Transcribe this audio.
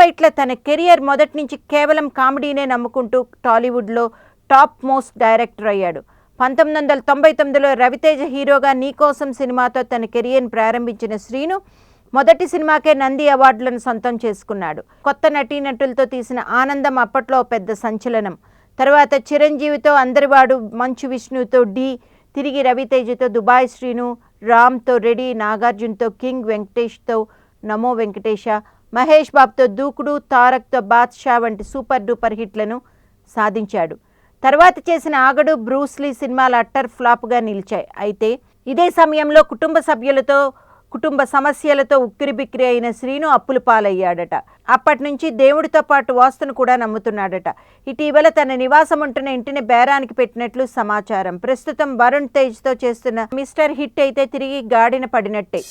కువైట్లో తన కెరియర్ మొదటి నుంచి కేవలం కామెడీనే నమ్ముకుంటూ టాలీవుడ్లో టాప్ మోస్ట్ డైరెక్టర్ అయ్యాడు. 1999లో రవితేజ హీరోగా నీకోసం సినిమాతో తన కెరియర్ని ప్రారంభించిన శ్రీను మొదటి సినిమాకే నంది అవార్డులను సొంతం చేసుకున్నాడు. కొత్త నటీనటులతో తీసిన ఆనందం అప్పట్లో పెద్ద సంచలనం. తర్వాత చిరంజీవితో అందరివాడు, మంచు విష్ణుతో డి, తిరిగి రవితేజతో దుబాయ్ శ్రీను, రామ్తో రెడీ, నాగార్జునతో కింగ్, వెంకటేష్తో నమో వెంకటేశ, మహేష్ బాబుతో దూకుడు, తారక్తో బాద్షా వంటి సూపర్ డూపర్ హిట్లను సాధించాడు. తర్వాత చేసిన ఆగడు, బ్రూస్లీ సినిమాలు అట్టర్ ఫ్లాప్గా నిలిచాయి. అయితే ఇదే సమయంలో కుటుంబ సమస్యలతో ఉక్కిరిబిక్కిరి అయిన శ్రీను అప్పుల పాలయ్యాడట. అప్పటి నుంచి దేవుడితో పాటు వాస్తును కూడా నమ్ముతున్నాడట. ఇటీవల తన నివాసం ఉంటున్న ఇంటిని బేరానికి పెట్టినట్లు సమాచారం. ప్రస్తుతం వరుణ్ తేజ్తో చేస్తున్న మిస్టర్ హిట్ అయితే తిరిగి గాడిన పడినట్టే.